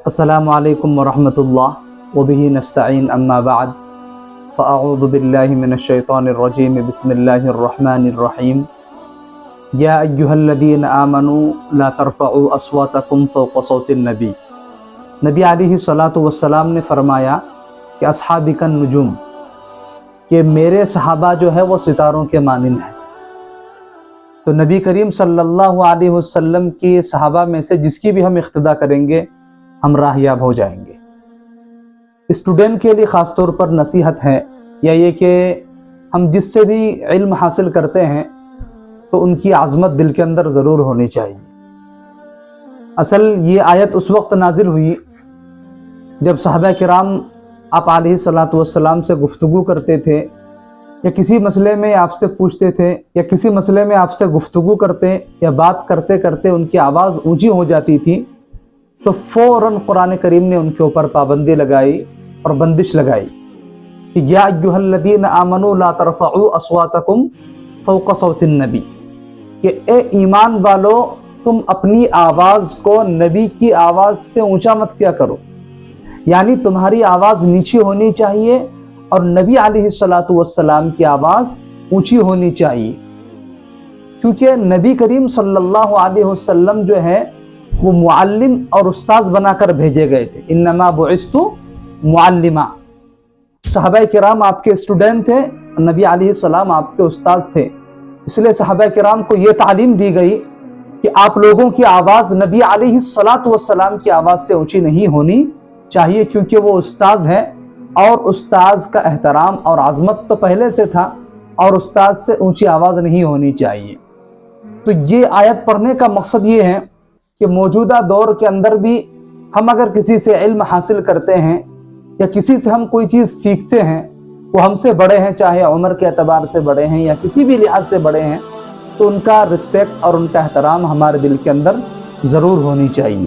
السلام علیکم ورحمۃ اللہ وبہ نستعین اما بعد فاعوذ باللہ من الشیطان الرجیم بسم اللہ الرحمن الرحیم یا ایہا الذین آمنوا لا ترفعوا اصواتکم فوق صوت النبی۔ نبی علیہ الصلاۃ والسلام نے فرمایا کہ اصحابی النجوم، کہ میرے صحابہ جو ہے وہ ستاروں کے مانند ہیں۔ تو نبی کریم صلی اللہ علیہ وسلم کی صحابہ میں سے جس کی بھی ہم اقتداء کریں گے ہم راہیاب ہو جائیں گے۔ اسٹوڈنٹ کے لیے خاص طور پر نصیحت ہے یا یہ کہ ہم جس سے بھی علم حاصل کرتے ہیں تو ان کی عظمت دل کے اندر ضرور ہونی چاہیے۔ اصل یہ آیت اس وقت نازل ہوئی جب صحابہ کرام آپ علیہ الصلاۃ والسلام سے گفتگو کرتے تھے یا کسی مسئلے میں آپ سے پوچھتے تھے یا کسی مسئلے میں آپ سے گفتگو کرتے یا بات کرتے کرتے ان کی آواز اونچی ہو جاتی تھی تو فوراً قرآن کریم نے ان کے اوپر پابندی لگائی اور بندش لگائی کہ یا ایھا الذین آمنوا لا ترفعوا اصواتکم فوق صوت النبی، کہ اے ایمان والو تم اپنی آواز کو نبی کی آواز سے اونچا مت کیا کرو، یعنی تمہاری آواز نیچی ہونی چاہیے اور نبی علیہ الصلاۃ والسلام کی آواز اونچی ہونی چاہیے، کیونکہ نبی کریم صلی اللہ علیہ وسلم جو ہے وہ معلم اور استاذ بنا کر بھیجے گئے تھے۔ انما بعثت معلما، صحابہ کرام آپ کے اسٹوڈنٹ تھے، نبی علیہ السلام آپ کے استاد تھے، اس لیے صحابہ کرام کو یہ تعلیم دی گئی کہ آپ لوگوں کی آواز نبی علیہ الصلاۃ والسلام کی آواز سے اونچی نہیں ہونی چاہیے، کیونکہ وہ استاذ ہے اور استاذ کا احترام اور عظمت تو پہلے سے تھا اور استاذ سے اونچی آواز نہیں ہونی چاہیے۔ تو یہ آیت پڑھنے کا مقصد یہ ہے کہ موجودہ دور کے اندر بھی ہم اگر کسی سے علم حاصل کرتے ہیں یا کسی سے ہم کوئی چیز سیکھتے ہیں، وہ ہم سے بڑے ہیں، چاہے عمر کے اعتبار سے بڑے ہیں یا کسی بھی لحاظ سے بڑے ہیں، تو ان کا رسپیکٹ اور ان کا احترام ہمارے دل کے اندر ضرور ہونی چاہیے۔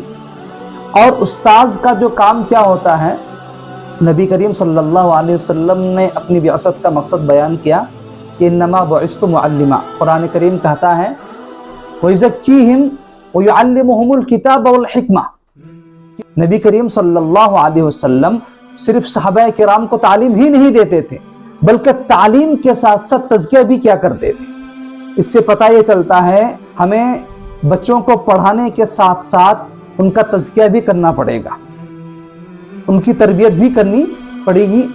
اور استاذ کا جو کام کیا ہوتا ہے، نبی کریم صلی اللہ علیہ وسلم نے اپنی بعثت کا مقصد بیان کیا کہ انما بعثت معلما، قرآن کریم کہتا ہے وَيُزَكِّيهِمْ وَيُعَلِّمُهُمُ الْكِتَابَ وَالْحِكْمَةَ، نبی کریم صلی اللہ علیہ وسلم صرف صحابہ کرام کو تعلیم ہی نہیں دیتے تھے بلکہ تعلیم کے ساتھ ساتھ تزکیہ بھی کیا کرتے تھے۔ اس سے پتہ یہ چلتا ہے ہمیں بچوں کو پڑھانے کے ساتھ ساتھ ان کا تزکیہ بھی کرنا پڑے گا، ان کی تربیت بھی کرنی پڑے گی،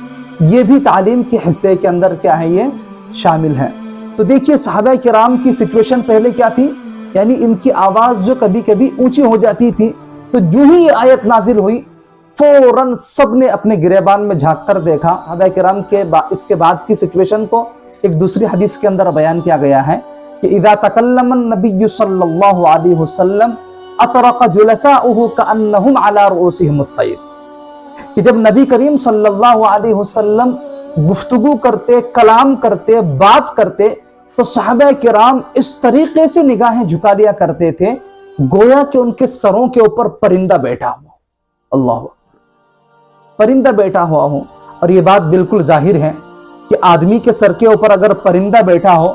یہ بھی تعلیم کے حصے کے اندر کیا ہے، یہ شامل ہے۔ تو دیکھیے صحابہ کرام کی سچویشن پہلے کیا تھی، یعنی ان کی آواز جو کبھی کبھی اونچی ہو جاتی تھی، تو جو ہی یہ آیت نازل ہوئی فوراً سب نے اپنے گریبان میں جھانک کر دیکھا۔ صحابہ کرام کے اس کے بعد کی سچویشن کو ایک دوسری حدیث کے اندر بیان کیا گیا ہے کہ اذا تکلم النبی صلی اللہ علیہ وسلم اطرق جلساؤہ کأنہم علی رؤوسہم الطیر، کہ جب نبی کریم صلی اللہ علیہ وسلم گفتگو کرتے، کلام کرتے، بات کرتے تو صحابہ کرام اس طریقے سے نگاہیں جھکا لیا کرتے تھے گویا کہ ان کے سروں کے اوپر پرندہ بیٹھا ہوا۔ اللہ اکبر، پرندہ بیٹھا ہوا ہو۔ اور یہ بات بالکل ظاہر ہے کہ آدمی کے سر کے اوپر اگر پرندہ بیٹھا ہو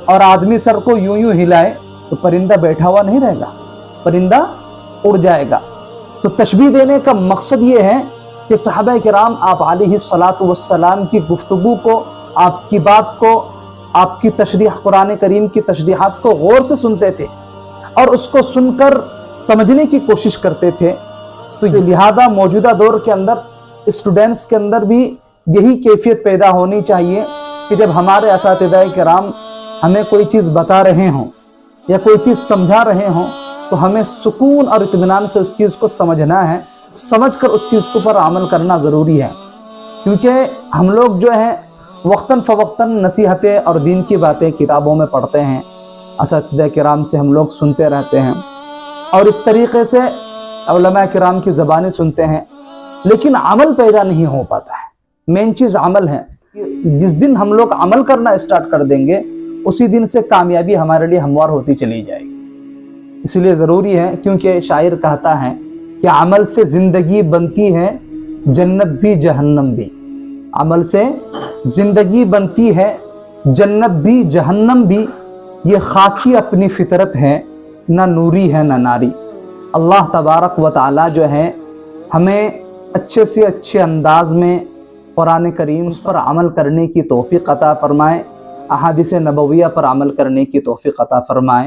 اور آدمی سر کو یوں یوں ہلائے تو پرندہ بیٹھا ہوا نہیں رہے گا، پرندہ اڑ جائے گا۔ تو تشبیہ دینے کا مقصد یہ ہے کہ صحابہ کرام آپ علیہ الصلاۃ والسلام کی گفتگو کو، آپ کی بات کو، آپ کی تشریح، قرآن کریم کی تشریحات کو غور سے سنتے تھے اور اس کو سن کر سمجھنے کی کوشش کرتے تھے۔ تو لہذا موجودہ دور کے اندر اسٹوڈنٹس کے اندر بھی یہی کیفیت پیدا ہونی چاہیے کہ جب ہمارے اساتذہ کرام ہمیں کوئی چیز بتا رہے ہوں یا کوئی چیز سمجھا رہے ہوں تو ہمیں سکون اور اطمینان سے اس چیز کو سمجھنا ہے، سمجھ کر اس چیز پر عمل کرنا ضروری ہے، کیونکہ ہم لوگ جو ہیں وقتاً فوقتاً نصیحتیں اور دین کی باتیں کتابوں میں پڑھتے ہیں، اساتذہ کرام سے ہم لوگ سنتے رہتے ہیں اور اس طریقے سے علماء کرام کی زبانیں سنتے ہیں، لیکن عمل پیدا نہیں ہو پاتا ہے۔ مین چیز عمل ہے۔ جس دن ہم لوگ عمل کرنا اسٹارٹ کر دیں گے اسی دن سے کامیابی ہمارے لیے ہموار ہوتی چلی جائے گی۔ اس لیے ضروری ہے، کیونکہ شاعر کہتا ہے کہ عمل سے زندگی بنتی ہے جنت بھی جہنم بھی، عمل سے زندگی بنتی ہے جنت بھی جہنم بھی، یہ خاکی اپنی فطرت ہے، نہ نوری ہے نہ ناری۔ اللہ تبارک و تعالی جو ہے ہمیں اچھے سے اچھے انداز میں قرآن کریم پر عمل کرنے کی توفیق عطا فرمائے، احادیث نبویہ پر عمل کرنے کی توفیق عطا فرمائے۔